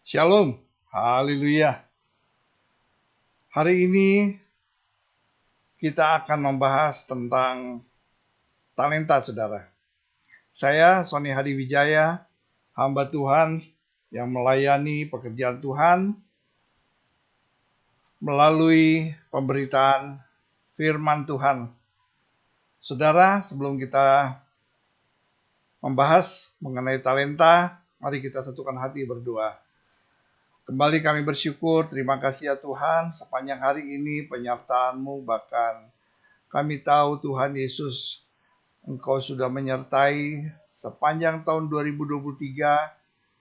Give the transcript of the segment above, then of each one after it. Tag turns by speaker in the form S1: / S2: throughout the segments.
S1: Shalom, haleluya. Hari ini kita akan membahas tentang talenta, saudara. Saya, Sony Hadi Wijaya, hamba Tuhan yang melayani pekerjaan Tuhan melalui pemberitaan firman Tuhan. Saudara, sebelum kita membahas mengenai talenta, mari kita satukan hati berdoa. Kembali kami bersyukur, terima kasih ya Tuhan, sepanjang hari ini penyertaan-Mu, bahkan kami tahu Tuhan Yesus, Engkau sudah menyertai sepanjang tahun 2023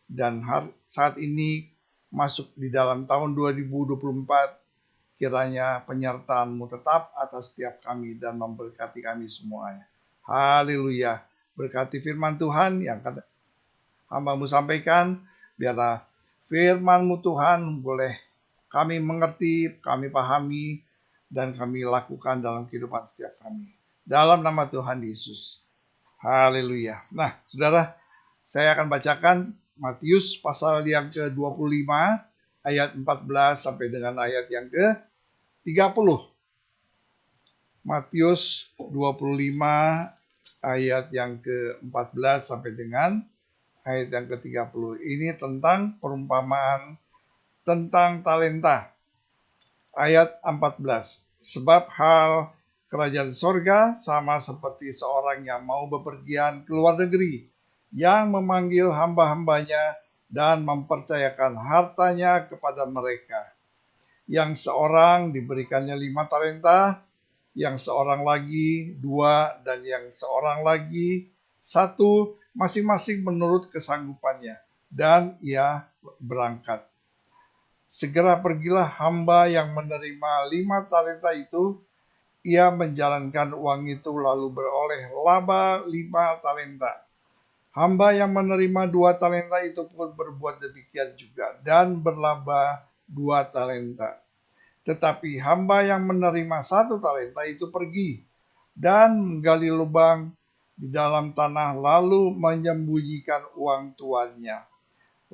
S1: dan saat ini masuk di dalam tahun 2024, kiranya penyertaan-Mu tetap atas setiap kami dan memberkati kami semuanya. Haleluya, berkati firman Tuhan yang hamba-Mu sampaikan, biarlah firman-Mu Tuhan boleh kami mengerti, kami pahami, dan kami lakukan dalam kehidupan setiap kami. Dalam nama Tuhan Yesus. Haleluya. Nah, saudara, saya akan bacakan Matius pasal yang ke-25, ayat 14 sampai dengan ayat yang ke-30. Matius 25, ayat yang ke-14 sampai dengan ayat yang ke-30. Ini tentang perumpamaan tentang talenta. Ayat 14. Sebab hal kerajaan sorga sama seperti seorang yang mau bepergian ke luar negeri, yang memanggil hamba-hambanya dan mempercayakan hartanya kepada mereka. Yang seorang diberikannya 5 talenta, yang seorang lagi 2, dan yang seorang lagi 1, masing-masing menurut kesanggupannya, dan ia berangkat. Segera pergilah hamba yang menerima 5 talenta itu, ia menjalankan uang itu lalu beroleh laba 5 talenta. Hamba yang menerima 2 talenta itu pun berbuat demikian juga, dan berlaba 2 talenta. Tetapi hamba yang menerima 1 talenta itu pergi dan menggali lubang di dalam tanah lalu menyembunyikan uang tuannya.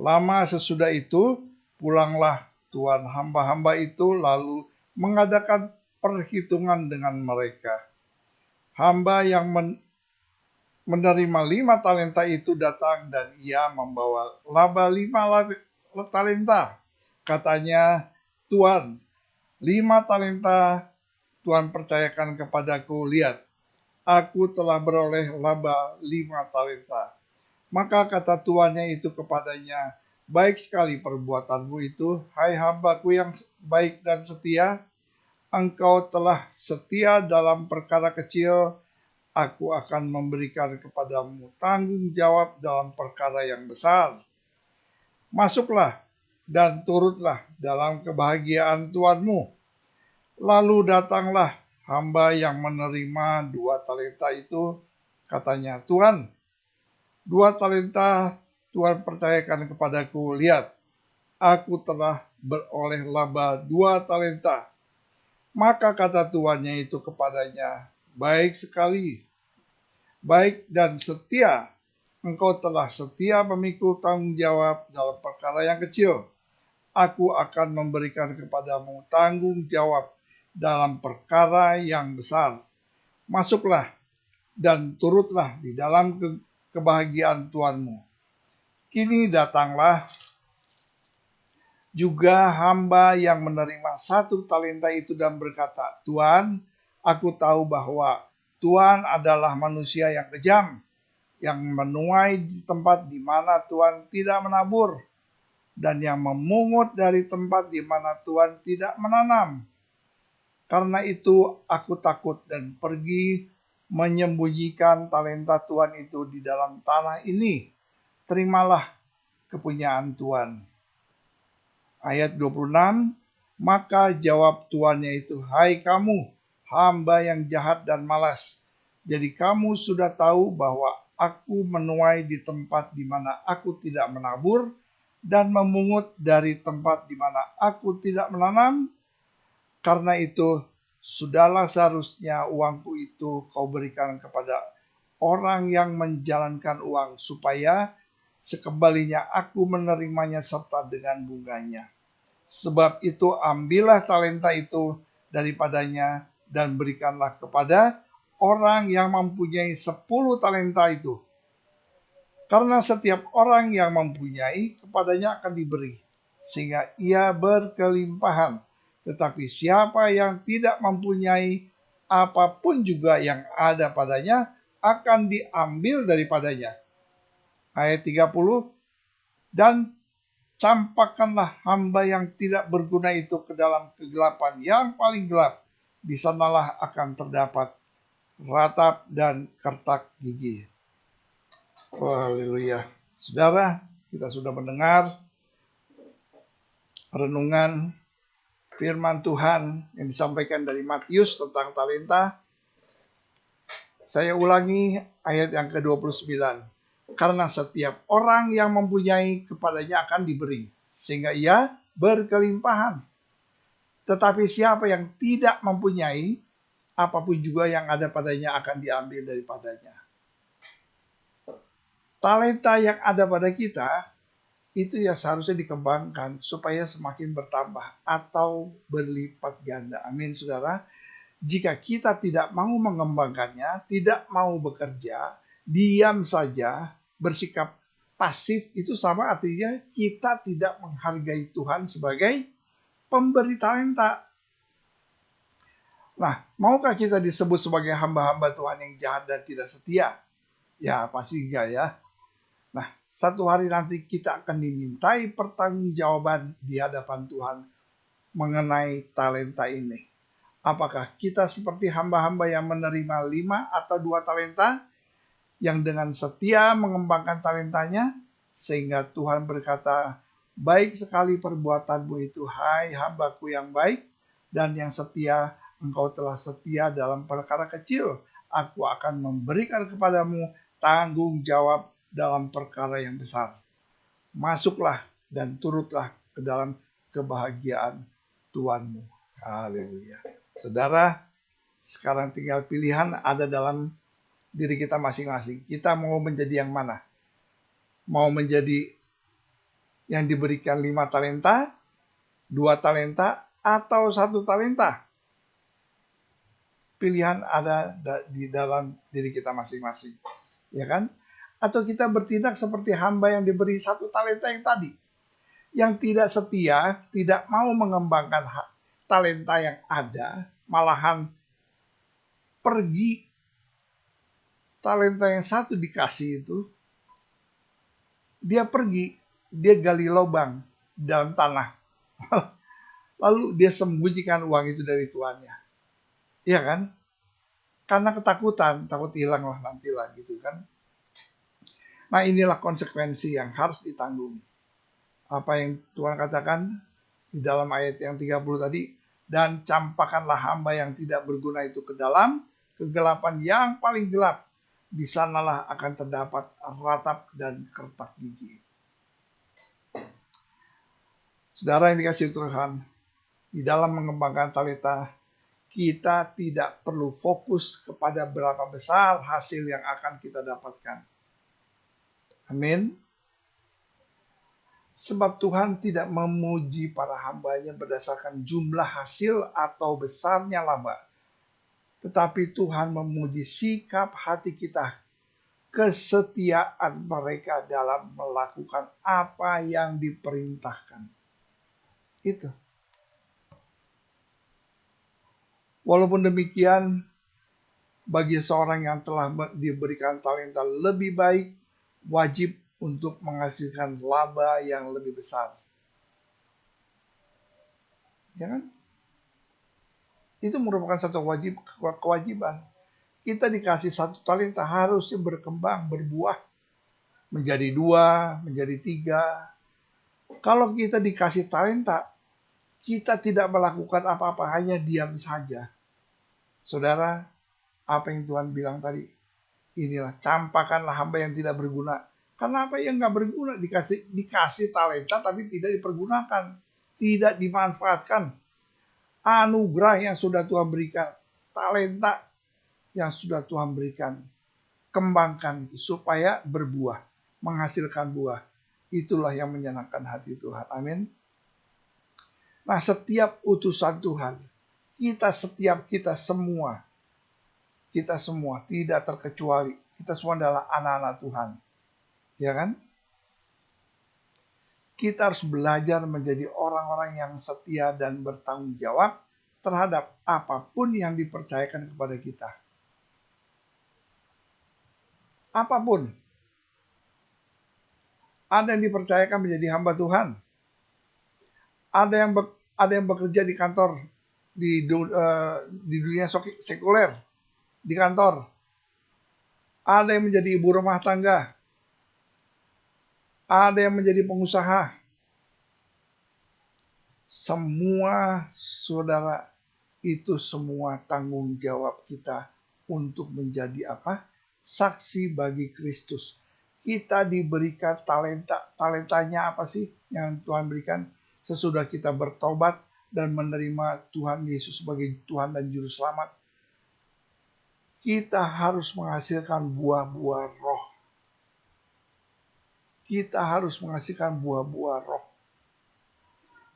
S1: Lama sesudah itu pulanglah tuan hamba-hamba itu lalu mengadakan perhitungan dengan mereka. Hamba yang menerima 5 talenta itu datang dan ia membawa laba 5 talenta. Katanya, Tuan, 5 talenta Tuhan percayakan kepadaku, lihat, aku telah beroleh laba 5 talenta. Maka kata tuannya itu kepadanya, baik sekali perbuatanmu itu, hai hambaku yang baik dan setia. Engkau telah setia dalam perkara kecil, aku akan memberikan kepadamu tanggung jawab dalam perkara yang besar. Masuklah dan turutlah dalam kebahagiaan tuanmu. Lalu datanglah hamba yang menerima 2 talenta itu, katanya, Tuan, 2 talenta Tuhan percayakan kepadaku, lihat, aku telah beroleh laba 2 talenta. Maka kata tuannya itu kepadanya, baik sekali, baik dan setia, engkau telah setia memikul tanggung jawab dalam perkara yang kecil. Aku akan memberikan kepadamu tanggung jawab dalam perkara yang besar. Masuklah dan turutlah di dalam kebahagiaan Tuanmu. Kini datanglah juga hamba yang menerima 1 talenta itu dan berkata, Tuan, aku tahu bahwa Tuan adalah manusia yang kejam, yang menuai di tempat di mana Tuan tidak menabur, dan yang memungut dari tempat di mana Tuan tidak menanam. Karena itu aku takut dan pergi menyembunyikan talenta Tuhan itu di dalam tanah ini. Terimalah kepunyaan Tuhan. Ayat 26, maka jawab tuannya itu, hai kamu, hamba yang jahat dan malas. Jadi kamu sudah tahu bahwa aku menuai di tempat di mana aku tidak menabur, dan memungut dari tempat di mana aku tidak menanam. Karena itu, sudahlah seharusnya uangku itu kau berikan kepada orang yang menjalankan uang, supaya Sekembalinya aku menerimanya serta dengan bunganya. Sebab itu ambillah talenta itu daripadanya dan berikanlah kepada orang yang mempunyai 10 talenta itu. Karena setiap orang yang mempunyai, kepadanya akan diberi, sehingga ia berkelimpahan. Tetapi siapa yang tidak mempunyai, apapun juga yang ada padanya akan diambil daripadanya. Ayat 30, dan campakkanlah hamba yang tidak berguna itu ke dalam kegelapan yang paling gelap. Di sanalah akan terdapat ratap dan kertak gigi. Oh, haleluya. Saudara, kita sudah mendengar renungan firman Tuhan yang disampaikan dari Matius tentang talenta. Saya ulangi ayat yang ke-29. Karena setiap orang yang mempunyai, kepadanya akan diberi, sehingga ia berkelimpahan. Tetapi siapa yang tidak mempunyai, apapun juga yang ada padanya akan diambil daripadanya. Talenta yang ada pada kita, itu ya seharusnya dikembangkan supaya semakin bertambah atau berlipat ganda. Amin, saudara. Jika kita tidak mau mengembangkannya, tidak mau bekerja, diam saja, bersikap pasif, itu sama artinya kita tidak menghargai Tuhan sebagai pemberi talenta. Nah, maukah kita disebut sebagai hamba-hamba Tuhan yang jahat dan tidak setia? Ya, pasti enggak ya. Nah, satu hari nanti kita akan dimintai pertanggungjawaban di hadapan Tuhan mengenai talenta ini. Apakah kita seperti hamba-hamba yang menerima 5 atau 2 talenta, yang dengan setia mengembangkan talentanya, sehingga Tuhan berkata, baik sekali perbuatanmu itu, hai hambaku yang baik dan yang setia, engkau telah setia dalam perkara kecil, aku akan memberikan kepadamu tanggung jawab dalam perkara yang besar. Masuklah dan turutlah ke dalam kebahagiaan Tuhanmu. Haleluya. Saudara, sekarang tinggal pilihan ada dalam diri kita masing-masing. Kita mau menjadi yang mana? Mau menjadi yang diberikan 5 talenta, 2 talenta, atau 1 talenta? Pilihan ada di dalam diri kita masing-masing. Ya kan? Atau kita bertindak seperti hamba yang diberi 1 talenta yang tadi. Yang tidak setia, tidak mau mengembangkan talenta yang ada, malahan pergi. Talenta yang 1 dikasih itu, dia pergi, dia gali lubang dalam tanah. Lalu dia sembunyikan uang itu dari tuannya. Iya kan? Karena ketakutan, takut hilang lah nantilah gitu kan. Nah, inilah konsekuensi yang harus ditanggung. Apa yang Tuhan katakan di dalam ayat yang 30 tadi, dan campakkanlah hamba yang tidak berguna itu ke dalam kegelapan yang paling gelap. Di sanalah akan terdapat ratap dan kertak gigi. Saudara yang dikasihi Tuhan, di dalam mengembangkan talenta, kita tidak perlu fokus kepada berapa besar hasil yang akan kita dapatkan. Amin. Sebab Tuhan tidak memuji para hambanya berdasarkan jumlah hasil atau besarnya laba. Tetapi Tuhan memuji sikap hati kita, kesetiaan mereka dalam melakukan apa yang diperintahkan. Itu. Walaupun demikian, bagi seorang yang telah diberikan talenta lebih baik, wajib untuk menghasilkan laba yang lebih besar. Ya kan? Itu merupakan satu kewajiban. Kita dikasih 1 talenta harusnya berkembang, berbuah. Menjadi 2, menjadi 3. Kalau kita dikasih talenta, kita tidak melakukan apa-apa, hanya diam saja. Saudara, apa yang Tuhan bilang tadi? Inilah, campakkanlah hamba yang tidak berguna. Karena apa yang nggak berguna? Dikasih talenta tapi tidak dipergunakan. Tidak dimanfaatkan. Anugerah yang sudah Tuhan berikan. Talenta yang sudah Tuhan berikan. Kembangkan itu supaya berbuah. menghasilkan buah. Itulah yang menyenangkan hati Tuhan. Amin. Nah, setiap utusan Tuhan, kita semua tidak terkecuali, kita semua adalah anak-anak Tuhan. Ya kan? Kita harus belajar menjadi orang-orang yang setia dan bertanggung jawab terhadap apapun yang dipercayakan kepada kita. Apapun. Ada yang dipercayakan menjadi hamba Tuhan. Ada yang bekerja di kantor, di dunia sekuler, di kantor. Ada yang menjadi ibu rumah tangga. Ada yang menjadi pengusaha. Semua saudara, itu semua tanggung jawab kita untuk menjadi apa? Saksi bagi Kristus. Kita diberikan talenta. Talentanya apa sih yang Tuhan berikan? Sesudah kita bertobat dan menerima Tuhan Yesus sebagai Tuhan dan Juru Selamat, kita harus menghasilkan buah-buah roh. Kita harus menghasilkan buah-buah roh.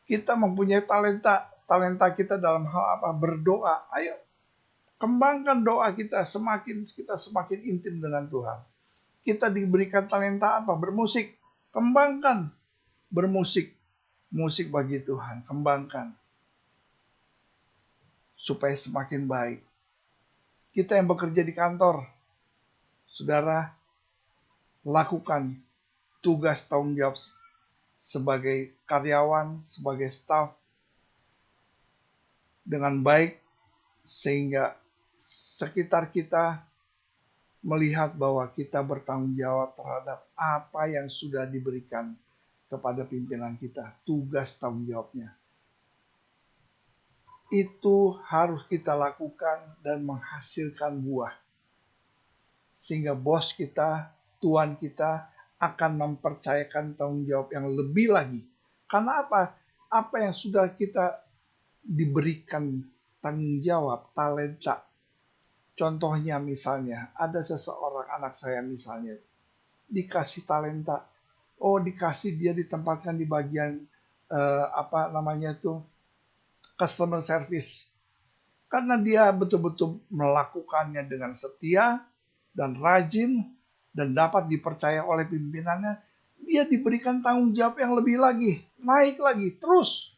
S1: Kita mempunyai talenta. Talenta kita dalam hal apa? Berdoa. Ayo, kembangkan doa kita semakin intim dengan Tuhan. Kita diberikan talenta apa? Bermusik. Kembangkan bermusik. Musik bagi Tuhan. Kembangkan. Supaya semakin baik. Kita yang bekerja di kantor. Saudara, lakukan tugas tanggung jawab sebagai karyawan, sebagai staf dengan baik, sehingga sekitar kita melihat bahwa kita bertanggung jawab terhadap apa yang sudah diberikan kepada pimpinan kita, tugas tanggung jawabnya. Itu harus kita lakukan dan menghasilkan buah. Sehingga bos kita, tuan kita akan mempercayakan tanggung jawab yang lebih lagi. Karena apa? Apa yang sudah kita diberikan tanggung jawab, talenta. Contohnya misalnya, ada seseorang anak saya misalnya, dikasih talenta. Oh, dikasih dia ditempatkan di bagian customer service. Karena dia betul-betul melakukannya dengan setia dan rajin, dan dapat dipercaya oleh pimpinannya, dia diberikan tanggung jawab yang lebih lagi, naik lagi, terus.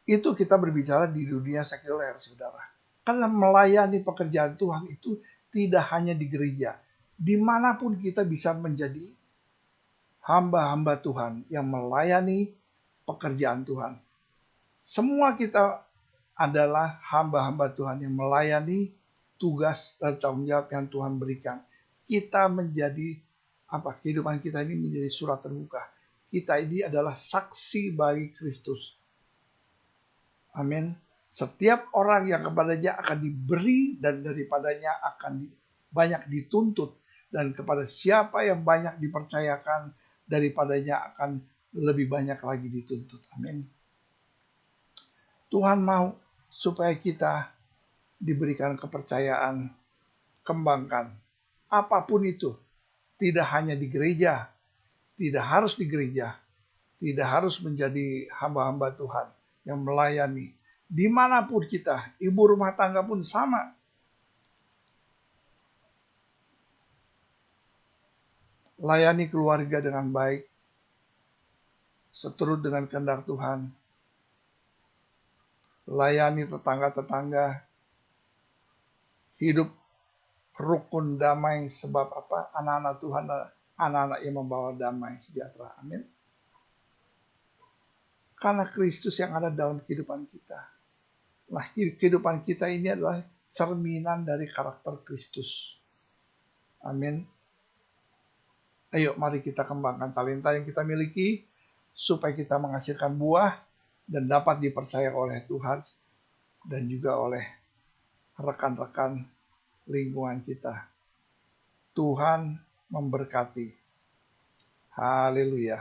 S1: Itu kita berbicara di dunia sekuler, saudara. Karena melayani pekerjaan Tuhan itu tidak hanya di gereja. Dimanapun kita bisa menjadi hamba-hamba Tuhan yang melayani pekerjaan Tuhan. Semua kita adalah hamba-hamba Tuhan yang melayani tugas dan tanggung jawab yang Tuhan berikan. Kita menjadi kehidupan kita ini menjadi surat terbuka. Kita ini adalah saksi bagi Kristus. Amin. Setiap orang yang kepadanya akan diberi dan daripadanya akan banyak dituntut. Dan kepada siapa yang banyak dipercayakan, daripadanya akan lebih banyak lagi dituntut. Amin. Tuhan mau supaya kita diberikan kepercayaan, kembangkan. Apapun itu, tidak hanya di gereja, tidak harus di gereja, tidak harus menjadi hamba-hamba Tuhan yang melayani. Dimanapun kita, ibu rumah tangga pun sama. Layani keluarga dengan baik, seturut dengan kehendak Tuhan. Layani tetangga-tetangga, hidup rukun damai, sebab apa? Anak-anak Tuhan, anak-anak yang membawa damai sejahtera. Amin. Karena Kristus yang ada dalam kehidupan kita. Nah, kehidupan kita ini adalah cerminan dari karakter Kristus. Amin. Ayo, mari kita kembangkan talenta yang kita miliki supaya kita menghasilkan buah dan dapat dipercaya oleh Tuhan dan juga oleh rekan-rekan lingkungan kita. Tuhan memberkati. Haleluya.